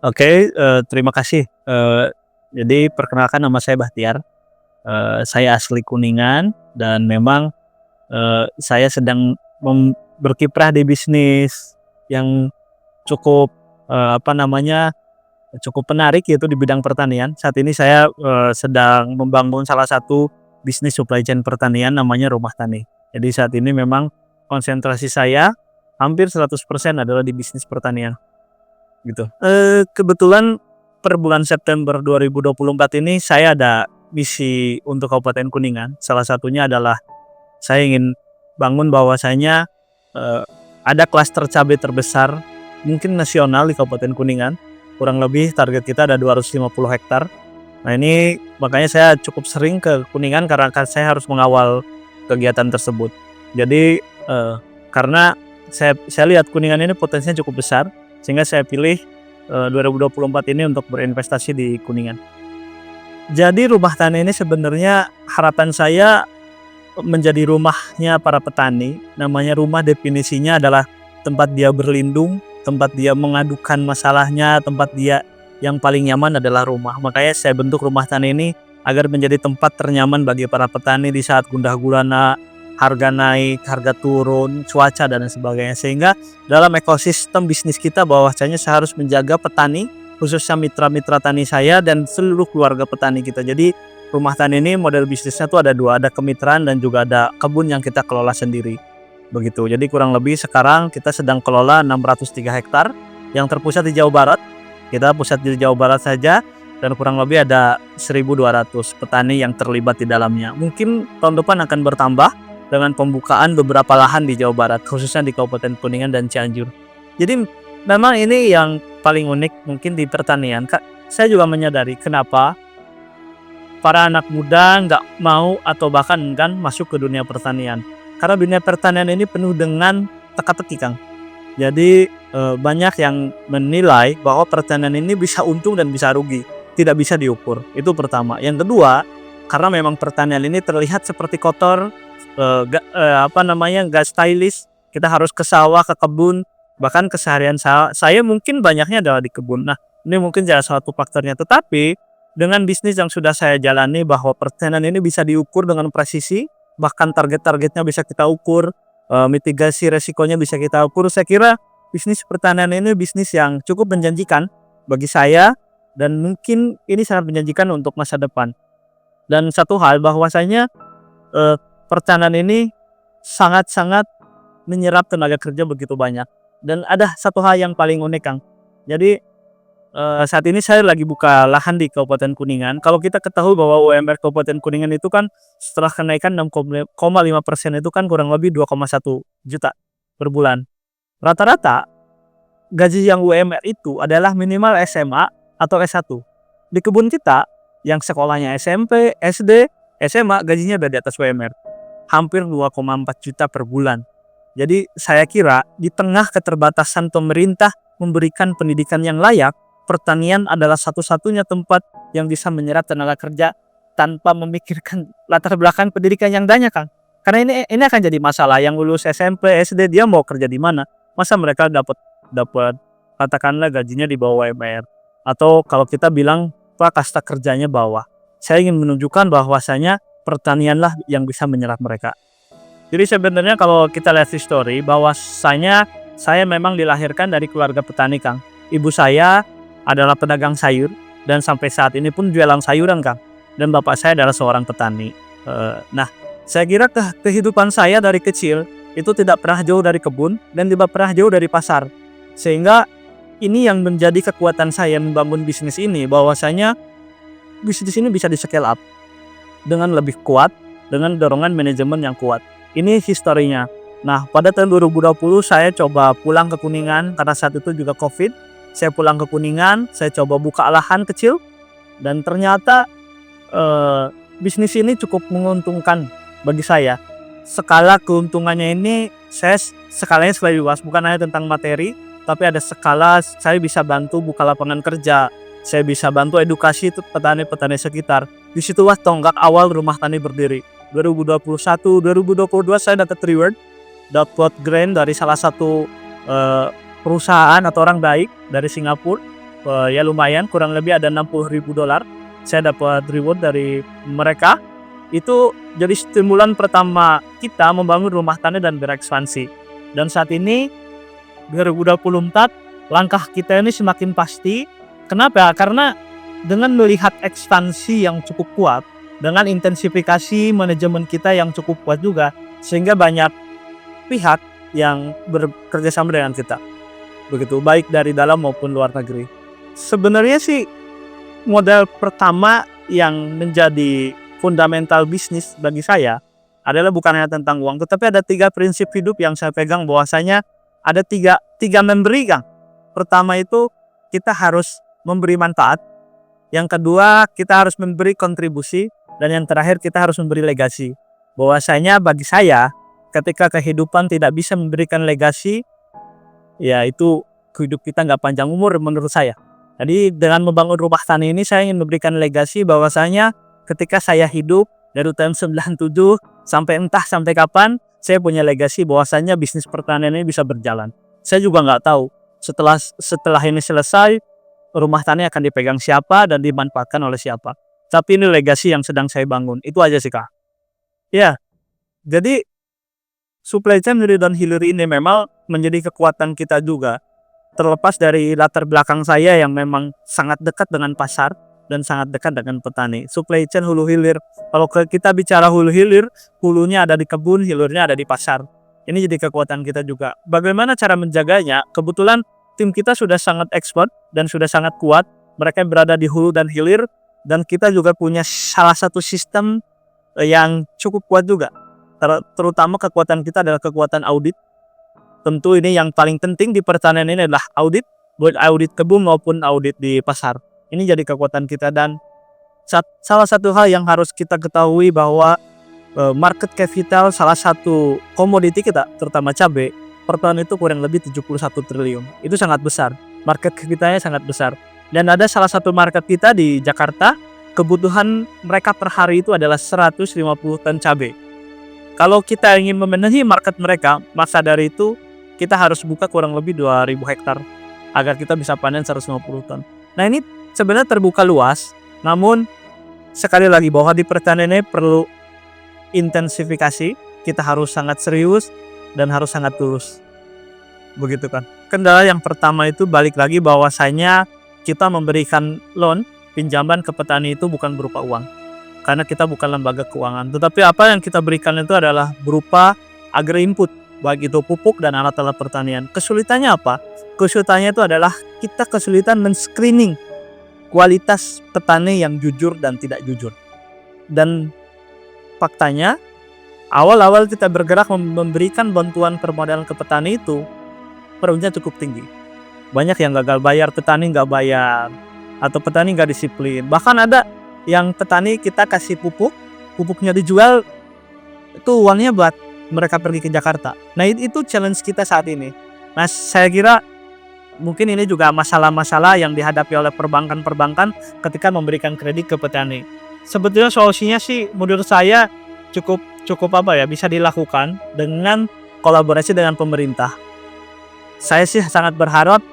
Oke, terima kasih. Jadi perkenalkan nama saya Bahtiar, saya asli Kuningan dan memang, saya sedang berkiprah di bisnis yang cukup, apa namanya, cukup menarik yaitu di bidang pertanian. Saat ini saya, sedang membangun salah satu bisnis supply chain pertanian namanya Rumah Tani. Jadi saat ini memang konsentrasi saya hampir 100% adalah di bisnis pertanian. Gitu. Kebetulan per bulan September 2024 ini saya ada misi untuk Kabupaten Kuningan. Salah satunya adalah saya ingin bangun bahwasanya, eee, ada klaster cabai terbesar mungkin nasional di Kabupaten Kuningan. Kurang lebih target kita ada 250 hektar. Nah ini makanya saya cukup sering ke Kuningan karena kan saya harus mengawal kegiatan tersebut. Jadi, karena saya lihat Kuningan ini potensinya cukup besar, sehingga saya pilih, 2024 ini untuk berinvestasi di Kuningan. Jadi Rumah Tani ini sebenarnya harapan saya menjadi rumahnya para petani. Namanya rumah definisinya adalah tempat dia berlindung, tempat dia mengadukan masalahnya, tempat dia yang paling nyaman adalah rumah. Makanya saya bentuk Rumah Tani ini agar menjadi tempat ternyaman bagi para petani di saat gundah gulana, harga naik, harga turun, cuaca dan lain sebagainya. Sehingga dalam ekosistem bisnis kita bahwasanya saya harus menjaga petani, khususnya mitra-mitra tani saya dan seluruh keluarga petani kita. Jadi Rumah Tani ini model bisnisnya tuh ada dua, ada kemitraan dan juga ada kebun yang kita kelola sendiri. Begitu. Jadi kurang lebih sekarang kita sedang kelola 603 hektar yang terpusat di Jawa Barat. Kita pusat di Jawa Barat saja dan kurang lebih ada 1.200 petani yang terlibat di dalamnya. Mungkin tahun depan akan bertambah dengan pembukaan beberapa lahan di Jawa Barat, khususnya di Kabupaten Kuningan dan Cianjur. Jadi memang ini yang paling unik mungkin di pertanian. Saya juga menyadari kenapa para anak muda nggak mau atau bahkan enggan masuk ke dunia pertanian. Karena dunia pertanian ini penuh dengan teka-teki, Kang. Jadi banyak yang menilai bahwa pertanian ini bisa untung dan bisa rugi, tidak bisa diukur. Itu pertama. Yang kedua, karena memang pertanian ini terlihat seperti kotor, nggak stylish. Kita harus ke sawah, ke kebun, bahkan keseharian saya mungkin banyaknya adalah di kebun. Nah, ini mungkin salah satu faktornya. Tetapi dengan bisnis yang sudah saya jalani bahwa pertanian ini bisa diukur dengan presisi, bahkan target-targetnya bisa kita ukur, mitigasi resikonya bisa kita ukur. Saya kira bisnis pertanian ini bisnis yang cukup menjanjikan bagi saya dan mungkin ini sangat menjanjikan untuk masa depan. Dan satu hal bahwasanya, pertanian ini sangat-sangat menyerap tenaga kerja begitu banyak. Dan ada satu hal yang paling unik, Kang. Jadi saat ini saya lagi buka lahan di Kabupaten Kuningan. Kalau kita ketahui bahwa UMR Kabupaten Kuningan itu kan setelah kenaikan 6,5% itu kan kurang lebih 2,1 juta per bulan. Rata-rata gaji yang UMR itu adalah minimal SMA atau S1. Di kebun kita yang sekolahnya SMP, SD, SMA gajinya udah di atas UMR. Hampir 2,4 juta per bulan. Jadi saya kira di tengah keterbatasan pemerintah memberikan pendidikan yang layak, pertanian adalah satu-satunya tempat yang bisa menyerap tenaga kerja tanpa memikirkan latar belakang pendidikan yang banyak, Kang. Karena ini akan jadi masalah yang lulus SMP, SD dia mau kerja di mana? Masa mereka dapat katakanlah gajinya di bawah UMR atau kalau kita bilang kasta kerjanya bawah. Saya ingin menunjukkan bahwasanya pertanianlah yang bisa menyerap mereka. Jadi sebenarnya kalau kita lihat history bahwasanya saya memang dilahirkan dari keluarga petani, Kang. Ibu saya adalah pedagang sayur dan sampai saat ini pun jualan sayuran, Kang. Dan bapak saya adalah seorang petani. Nah, saya kira kehidupan saya dari kecil itu tidak pernah jauh dari kebun dan tidak pernah jauh dari pasar. Sehingga ini yang menjadi kekuatan saya membangun bisnis ini, bahwasanya bisnis ini bisa di scale up dengan lebih kuat, dengan dorongan manajemen yang kuat. Ini historinya. Nah, pada tahun 2020 saya coba pulang ke Kuningan karena saat itu juga COVID. Saya pulang ke Kuningan, saya coba buka lahan kecil dan ternyata bisnis ini cukup menguntungkan bagi saya. Skala keuntungannya ini skalanya lebih luas, bukan hanya tentang materi, tapi ada skala saya bisa bantu buka lapangan kerja, saya bisa bantu edukasi petani-petani sekitar. Disitulah tonggak awal Rumah Tani berdiri. 2021, 2022 saya dapat reward, dapat grant dari salah satu perusahaan atau orang baik dari Singapura ya lumayan, kurang lebih ada $60.000. Saya dapat reward dari mereka. Itu jadi stimulan pertama kita membangun rumah tangga dan berekspansi. Dan saat ini 2024 langkah kita ini semakin pasti. Kenapa? Karena dengan melihat ekspansi yang cukup kuat, dengan intensifikasi manajemen kita yang cukup kuat juga, sehingga banyak pihak yang bekerja sama dengan kita. Begitu, baik dari dalam maupun luar negeri. Sebenarnya sih modal pertama yang menjadi fundamental bisnis bagi saya adalah bukan hanya tentang uang, tetapi ada 3 prinsip hidup yang saya pegang, bahwasanya ada tiga memberi, Kang. Pertama itu kita harus memberi manfaat. Yang kedua, kita harus memberi kontribusi. Dan yang terakhir, kita harus memberi legasi. Bahwasanya bagi saya, ketika kehidupan tidak bisa memberikan legasi, ya itu hidup kita nggak panjang umur menurut saya. Jadi dengan membangun rumah tani ini, saya ingin memberikan legasi bahwasanya ketika saya hidup dari tahun 97 sampai kapan, saya punya legasi bahwasanya bisnis pertanian ini bisa berjalan. Saya juga nggak tahu setelah ini selesai, rumah tani akan dipegang siapa dan dimanfaatkan oleh siapa. Tapi ini legasi yang sedang saya bangun. Itu aja sih, Kak. Ya, jadi supply chain dan hilir ini memang menjadi kekuatan kita juga. Terlepas dari latar belakang saya yang memang sangat dekat dengan pasar dan sangat dekat dengan petani. Supply chain hulu hilir. Kalau kita bicara hulu hilir, hulunya ada di kebun, hilirnya ada di pasar. Ini jadi kekuatan kita juga. Bagaimana cara menjaganya? Kebetulan tim kita sudah sangat expert dan sudah sangat kuat. Mereka berada di hulu dan hilir. Dan kita juga punya salah satu sistem yang cukup kuat juga. Terutama kekuatan kita adalah kekuatan audit. Tentu ini yang paling penting di pertanian ini adalah audit. Baik audit kebun maupun audit di pasar. Ini jadi kekuatan kita. Dan salah satu hal yang harus kita ketahui bahwa market capital salah satu komoditi kita, terutama cabai, per tahun itu kurang lebih 71 triliun. Itu sangat besar. Market capitalnya sangat besar. Dan ada salah satu market kita di Jakarta, kebutuhan mereka per hari itu adalah 150 ton cabai. Kalau kita ingin memenuhi market mereka, maka dari itu kita harus buka kurang lebih 2000 hektar agar kita bisa panen 150 ton. Nah, ini sebenarnya terbuka luas, namun sekali lagi bahwa di pertanian ini perlu intensifikasi, kita harus sangat serius dan harus sangat tulus. Begitu kan. Kendala yang pertama itu balik lagi bahwasanya kita memberikan loan, pinjaman ke petani itu bukan berupa uang. Karena kita bukan lembaga keuangan. Tetapi apa yang kita berikan itu adalah berupa agri input, baik itu pupuk dan alat-alat pertanian. Kesulitannya apa? Kesulitannya itu adalah kita kesulitan men-screening kualitas petani yang jujur dan tidak jujur. Dan faktanya, awal-awal kita bergerak memberikan bantuan permodalan ke petani itu, perutnya cukup tinggi. Banyak yang gagal bayar, petani nggak bayar, atau petani nggak disiplin. Bahkan ada yang petani kita kasih pupuknya dijual, itu uangnya buat mereka pergi ke Jakarta. Nah, itu challenge kita saat ini. Nah, saya kira mungkin ini juga masalah-masalah yang dihadapi oleh perbankan ketika memberikan kredit ke petani. Sebetulnya solusinya sih menurut saya cukup bisa dilakukan dengan kolaborasi dengan pemerintah. Saya sih sangat berharap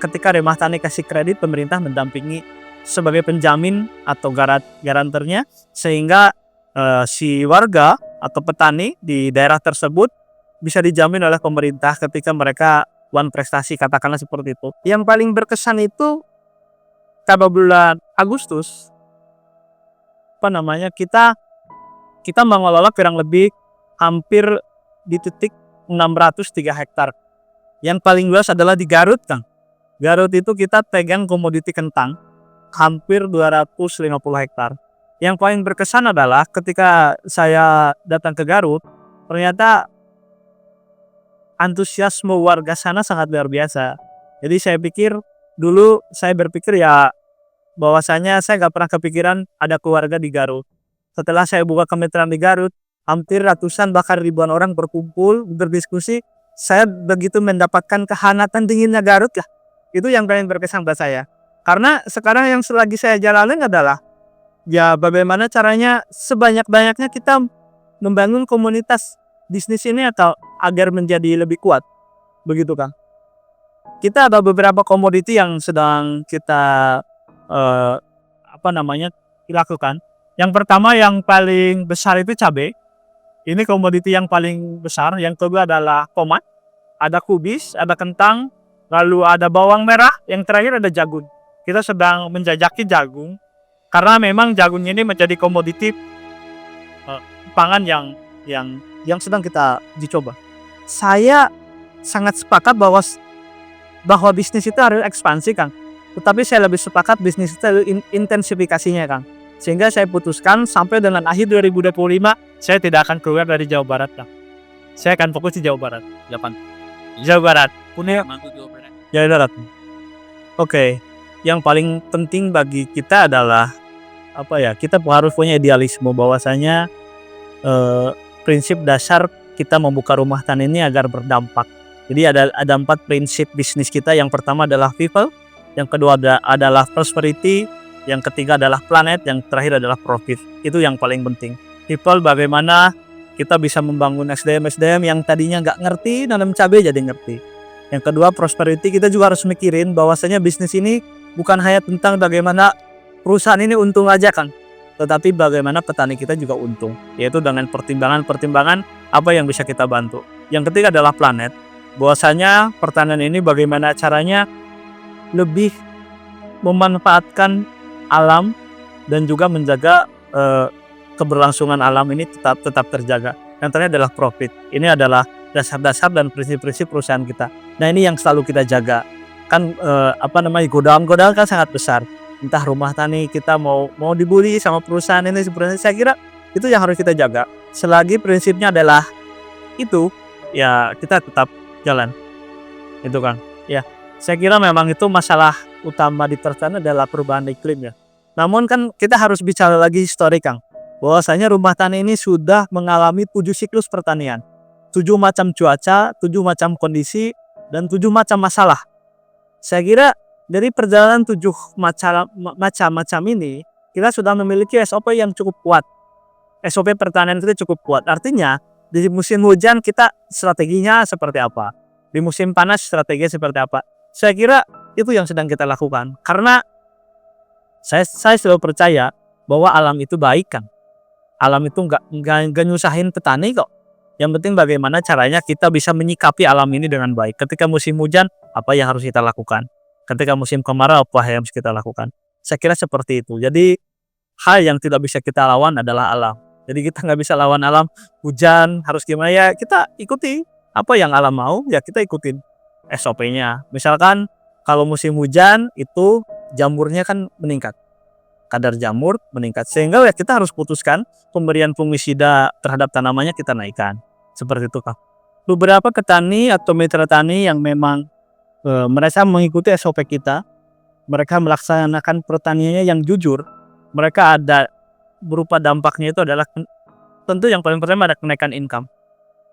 ketika rumah tani kasih kredit, pemerintah mendampingi sebagai penjamin atau garanternya, sehingga si warga atau petani di daerah tersebut bisa dijamin oleh pemerintah ketika mereka prestasi, katakanlah seperti itu. Yang paling berkesan itu pada bulan Agustus, kita mengelola kurang lebih hampir di titik 603 hektar. Yang paling luas adalah di Garut, Kang. Garut itu kita pegang komoditi kentang hampir 250 hektar. Yang paling berkesan adalah ketika saya datang ke Garut, ternyata antusiasme warga sana sangat luar biasa. Jadi saya berpikir ya bahwasanya saya nggak pernah kepikiran ada keluarga di Garut. Setelah saya buka kemitraan di Garut, hampir ratusan bahkan ribuan orang berkumpul berdiskusi. Saya begitu mendapatkan kehangatan dinginnya Garut lah. Itu yang paling berkesan buat saya. Karena sekarang yang selagi saya jalanin adalah ya bagaimana caranya sebanyak-banyaknya kita membangun komunitas bisnis ini atau agar menjadi lebih kuat. Begitu, Kang. kita ada beberapa komoditi yang sedang kita eh, lakukan. Yang pertama yang paling besar itu cabai. Ini komoditi yang paling besar. Yang kedua adalah tomat, ada kubis, ada kentang, lalu ada bawang merah, yang terakhir ada jagung. Kita sedang menjajaki jagung karena memang jagung ini menjadi komoditi pangan yang sedang kita dicoba. Saya sangat sepakat bahwa bisnis itu harus ekspansi, Kang. Tetapi saya lebih sepakat bisnis itu harus intensifikasinya, Kang. Sehingga saya putuskan sampai dengan akhir 2025 saya tidak akan keluar dari Jawa Barat, Kang. Saya akan fokus di Jawa Barat. Jawa Barat. Punya Jawa Barat. Oke. Yang paling penting bagi kita adalah kita harus punya idealisme bahwasanya prinsip dasar kita membuka rumah tani ini agar berdampak. Jadi ada 4 prinsip bisnis kita. Yang pertama adalah people, yang kedua adalah prosperity, yang ketiga adalah planet, yang terakhir adalah profit. Itu yang paling penting. People, bagaimana kita bisa membangun SDM yang tadinya nggak ngerti nanam cabai jadi ngerti. Yang kedua prosperity, kita juga harus mikirin bahwasanya bisnis ini bukan hanya tentang bagaimana perusahaan ini untung aja, Kang, tetapi bagaimana petani kita juga untung, yaitu dengan pertimbangan apa yang bisa kita bantu. Yang ketiga adalah planet, bahwasanya pertanian ini bagaimana caranya lebih memanfaatkan alam dan juga menjaga keberlangsungan alam ini tetap terjaga. Yang terakhir adalah profit. Ini adalah dasar-dasar dan prinsip-prinsip perusahaan kita. Nah, ini yang selalu kita jaga. Kan godaan-godaan kan sangat besar. Entah rumah tani kita mau dibully sama perusahaan ini sebenarnya, saya kira itu yang harus kita jaga. Selagi prinsipnya adalah itu, ya kita tetap jalan. Itu, Kang. Ya, saya kira memang itu masalah utama di pertanian adalah perubahan iklim, ya. Namun kan kita harus bicara lagi histori, Kang. Bahwasanya rumah tani ini sudah mengalami 7 siklus pertanian. 7 macam cuaca, 7 macam kondisi, dan 7 macam masalah. Saya kira dari perjalanan 7 macam ini, kita sudah memiliki SOP yang cukup kuat. SOP pertanian itu cukup kuat. Artinya, di musim hujan kita strateginya seperti apa. Di musim panas strateginya seperti apa. Saya kira itu yang sedang kita lakukan. Karena saya selalu percaya bahwa alam itu baik, kan. Alam itu nggak nyusahin petani kok. Yang penting bagaimana caranya kita bisa menyikapi alam ini dengan baik. Ketika musim hujan, apa yang harus kita lakukan? Ketika musim kemarau, apa yang harus kita lakukan? Saya kira seperti itu. Jadi hal yang tidak bisa kita lawan adalah alam. Jadi kita nggak bisa lawan alam. Hujan harus gimana, ya kita ikuti apa yang alam mau, ya kita ikutin SOP-nya. Misalkan kalau musim hujan itu jamurnya kan meningkat, kadar jamur meningkat, sehingga ya kita harus putuskan pemberian fungisida terhadap tanamannya kita naikkan. Seperti itu, Kak. Beberapa petani atau mitra tani yang memang mereka mengikuti SOP kita, mereka melaksanakan pertaniannya yang jujur, mereka ada berupa dampaknya itu adalah tentu yang paling pertama ada kenaikan income.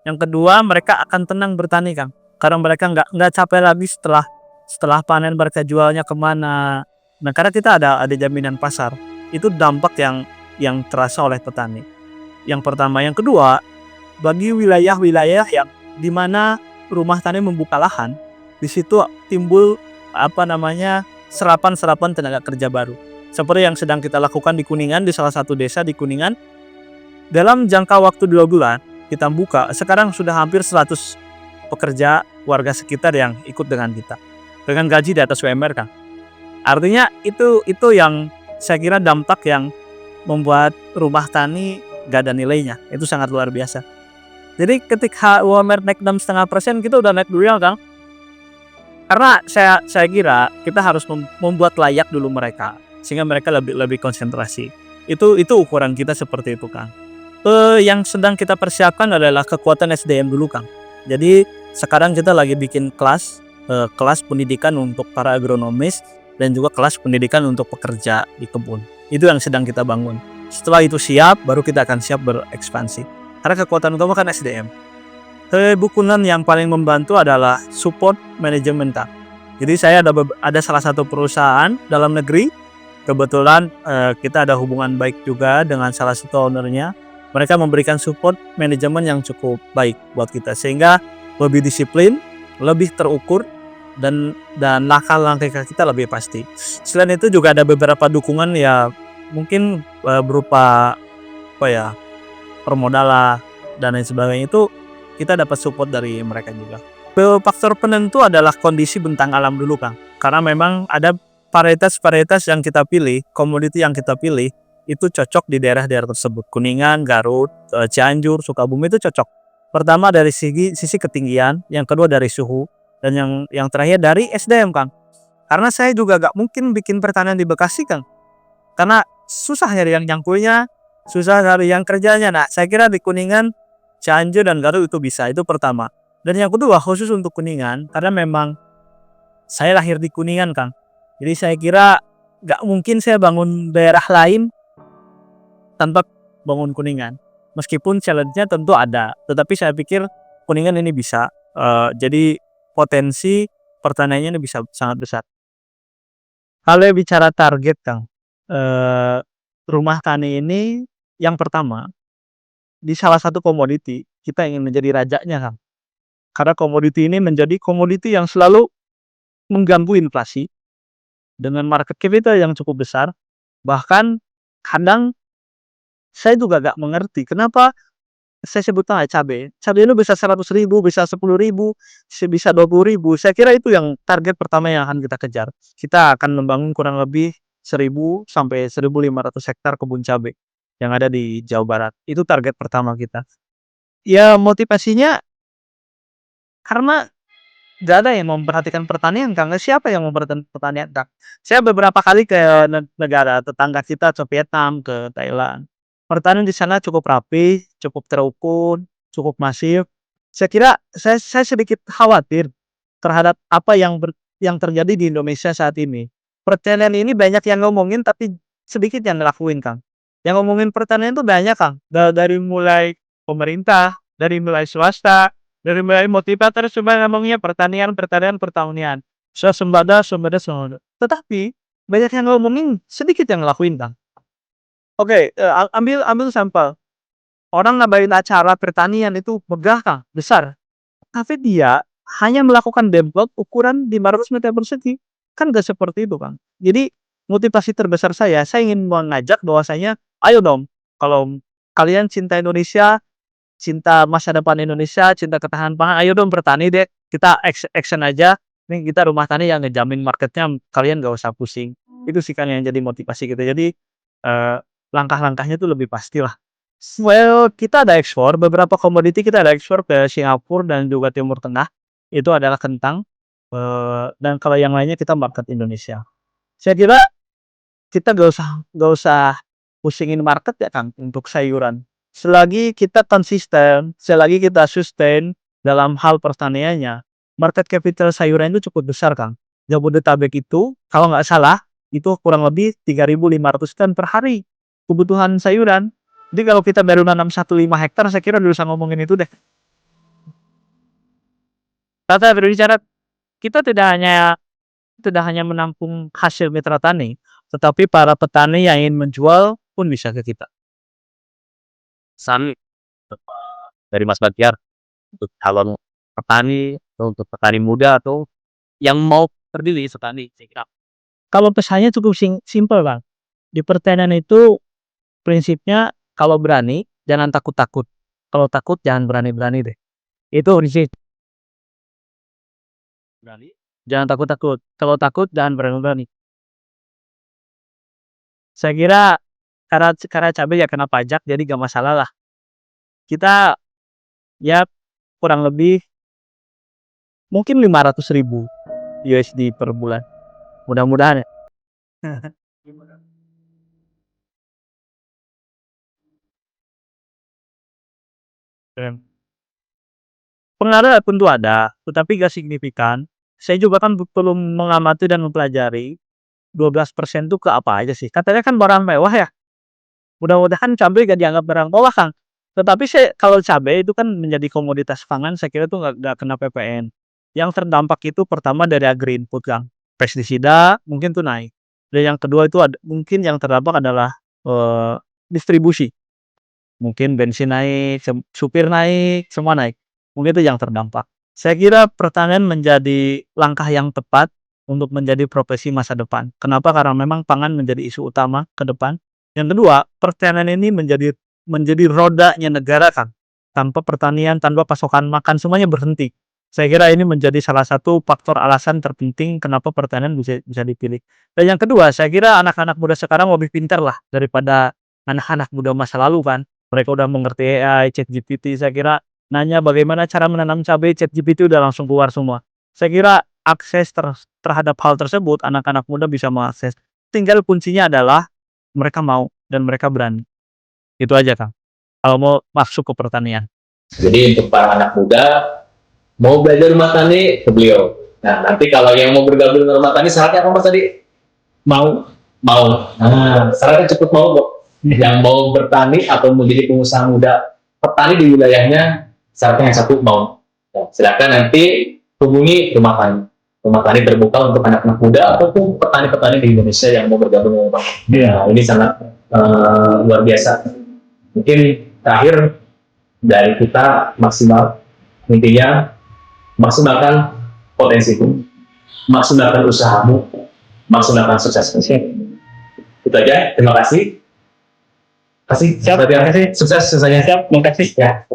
Yang kedua, mereka akan tenang bertani, Kang, karena mereka nggak capek lagi setelah panen, mereka jualnya kemana. Nah, karena kita ada jaminan pasar. Itu dampak yang terasa oleh petani. Yang pertama. Yang kedua, bagi wilayah-wilayah yang dimana rumah tani membuka lahan, di situ timbul serapan tenaga kerja baru. Seperti yang sedang kita lakukan di Kuningan, di salah satu desa di Kuningan. Dalam jangka waktu 2 bulan kita buka, sekarang sudah hampir 100 pekerja warga sekitar yang ikut dengan kita, dengan gaji di atas UMR, Kang. Artinya itu yang saya kira dampak yang membuat rumah tani gak ada nilainya. Itu sangat luar biasa. Jadi ketika UMR naik 6,5%, kita udah naik dulu, Kang. Karena saya kira kita harus membuat layak dulu mereka, sehingga mereka lebih konsentrasi. Itu ukuran kita seperti itu, Kang. Yang sedang kita persiapkan adalah kekuatan SDM dulu, Kang. Jadi sekarang kita lagi bikin kelas pendidikan untuk para agronomis dan juga kelas pendidikan untuk pekerja di kebun. Itu yang sedang kita bangun. Setelah itu siap, baru kita akan siap berekspansi. Karena kekuatan utama kan SDM. Bukunan yang paling membantu adalah support manajemen, Kang. Jadi saya ada salah satu perusahaan dalam negeri. Kebetulan kita ada hubungan baik juga dengan salah satu ownernya. Mereka memberikan support manajemen yang cukup baik buat kita, sehingga lebih disiplin, lebih terukur, dan langkah-langkah kita lebih pasti. Selain itu juga ada beberapa dukungan ya mungkin berupa apa ya, permodalan dan lain sebagainya, itu kita dapat support dari mereka juga. Faktor penentu adalah kondisi bentang alam dulu Kang, karena memang ada varietas-varietas yang kita pilih, komoditi yang kita pilih itu cocok di daerah-daerah tersebut. Kuningan, Garut, Cianjur, Sukabumi itu cocok. Pertama dari sisi ketinggian, yang kedua dari suhu, dan yang terakhir dari SDM Kang. Karena saya juga gak mungkin bikin pertanian di Bekasi Kang, karena susah nyari yang nyangkulnya, susah nyari yang kerjanya. Nah, saya kira di Kuningan, Cianjur, dan Garut itu bisa. Itu pertama. Dan yang kedua, khusus untuk Kuningan, karena memang saya lahir di Kuningan Kang. Jadi saya kira gak mungkin saya bangun daerah lain tanpa bangun Kuningan. Meskipun challenge-nya tentu ada, tetapi saya pikir Kuningan ini bisa. Jadi potensi pertaniannya ini bisa sangat besar. Kalau bicara target Kang, rumah tani ini yang pertama, di salah satu komoditi kita ingin menjadi rajanya Kang. Karena komoditi ini menjadi komoditi yang selalu mengganggu inflasi dengan market capital yang cukup besar. Bahkan kadang saya juga gak mengerti kenapa saya sebutnya cabai. Cabai itu bisa 100.000, bisa 10.000, bisa 20.000. Saya kira itu yang target pertama yang akan kita kejar. Kita akan membangun kurang lebih 1.000 sampai 1.500 hektar kebun cabai yang ada di Jawa Barat. Itu target pertama kita. Ya motivasinya karena gak ada yang memperhatikan pertanian Kang. Siapa yang memperhatikan pertanian Kang? Saya beberapa kali ke negara tetangga kita, ke Vietnam, ke Thailand. Pertanian di sana cukup rapi, cukup terukur, cukup masif. Saya kira saya sedikit khawatir terhadap apa yang terjadi di Indonesia saat ini. Pertanian ini banyak yang ngomongin tapi sedikit yang ngelakuin Kang. Yang ngomongin pertanian itu banyak Kang. Dari mulai pemerintah, dari mulai swasta, dari mulai motivator cuma ngomongnya pertanian, pertanian, pertanian. Swasembada, swasembada, swasembada. Tetapi banyak yang ngomongin, sedikit yang ngelakuin Kang. Oke, ambil sampel. Orang ngabain acara pertanian itu megah Kang, besar. Tapi dia hanya melakukan demplot ukuran 500 meter persegi. Kan gak seperti itu Kang. Jadi motivasi terbesar saya ingin mengajak bahwasanya, ayo dong, kalau kalian cinta Indonesia, cinta masa depan Indonesia, cinta ketahanan pangan, ayo dong bertani deh. Kita action aja. Nih kita rumah tani yang ngejamin marketnya, kalian gak usah pusing. Itu sih kan yang jadi motivasi kita. Jadi langkah-langkahnya tuh lebih pasti lah. Well, kita ada ekspor, beberapa komoditi kita ada ekspor ke Singapura dan juga Timur Tengah. Itu adalah kentang. Dan kalau yang lainnya kita market Indonesia. Saya kira kita gak usah pusingin market ya Kang untuk sayuran. Selagi kita konsisten, selagi kita sustain dalam hal pertaniannya, market capital sayuran itu cukup besar Kang. Jabodetabek itu kalau nggak salah itu kurang lebih 3.500 ton per hari kebutuhan sayuran. Jadi kalau kita baru nanam 1,5 hektar, saya kira udah usah ngomongin itu deh. Tata berbicara, kita tidak hanya menampung hasil mitra tani, tetapi para petani yang ingin menjual pun bisa ke kita. Saran dari Mas Batiar untuk calon petani atau untuk petani muda atau yang mau terdiri petani, saya kira. Kalau pesannya cukup simpel Bang. Di pertanian itu prinsipnya kalau berani jangan takut-takut. Kalau takut jangan berani-berani deh. Itu prinsip. Berani, jangan takut-takut. Kalau takut jangan berani-berani. Saya kira karena cabai ya kena pajak jadi gak masalah lah. Kita ya kurang lebih mungkin 500.000 USD per bulan. Mudah-mudahan ya. Pengaruh tentu ada, tetapi gak signifikan. Saya juga kan belum mengamati dan mempelajari 12% itu ke apa aja sih. Katanya kan barang mewah ya. Mudah-mudahan cabai gak dianggap barang mewah Kang. Tetapi kalau cabai itu kan menjadi komoditas pangan, saya kira itu nggak kena PPN. Yang terdampak itu pertama dari agri input Kang. Pestisida mungkin tuh naik. Dan yang kedua itu mungkin yang terdampak adalah distribusi. Mungkin bensin naik, supir naik, semua naik. Mungkin itu yang terdampak. Saya kira pertanian menjadi langkah yang tepat untuk menjadi profesi masa depan. Kenapa? Karena memang pangan menjadi isu utama ke depan. Yang kedua, pertanian ini menjadi rodanya negara kan. Tanpa pertanian, tanpa pasokan makan, semuanya berhenti. Saya kira ini menjadi salah satu faktor alasan terpenting kenapa pertanian bisa dipilih. Dan yang kedua, saya kira anak-anak muda sekarang lebih pintar lah daripada anak-anak muda masa lalu kan. Mereka udah mengerti AI, ChatGPT. Saya kira nanya bagaimana cara menanam cabai, ChatGPT udah langsung keluar semua. Saya kira akses terhadap hal tersebut anak-anak muda bisa mengakses. Tinggal kuncinya adalah mereka mau dan mereka berani. Itu aja Kang. Kalau mau masuk ke pertanian. Jadi untuk para anak muda mau belajar rumah tani ke beliau. Nah nanti kalau yang mau bergabung dengan rumah tani syaratnya apa Mas tadi? Mau. Nah syaratnya cukup mau kok. Yang mau bertani atau menjadi pengusaha muda petani di wilayahnya syaratnya yang satu mau. Nah, silakan nanti hubungi rumah tani. Rumah tani terbuka untuk anak-anak muda ataupun petani-petani di Indonesia yang mau bergabung dengan rumah tani. Nah, ini sangat luar biasa. Mungkin terakhir dari kita maksimal, intinya maksimalkan potensimu, maksimalkan usahamu, maksimalkan suksesmu. Itu aja. Terima kasih. Siap, terima kasih. Sukses, Siap, terima kasih. Ya,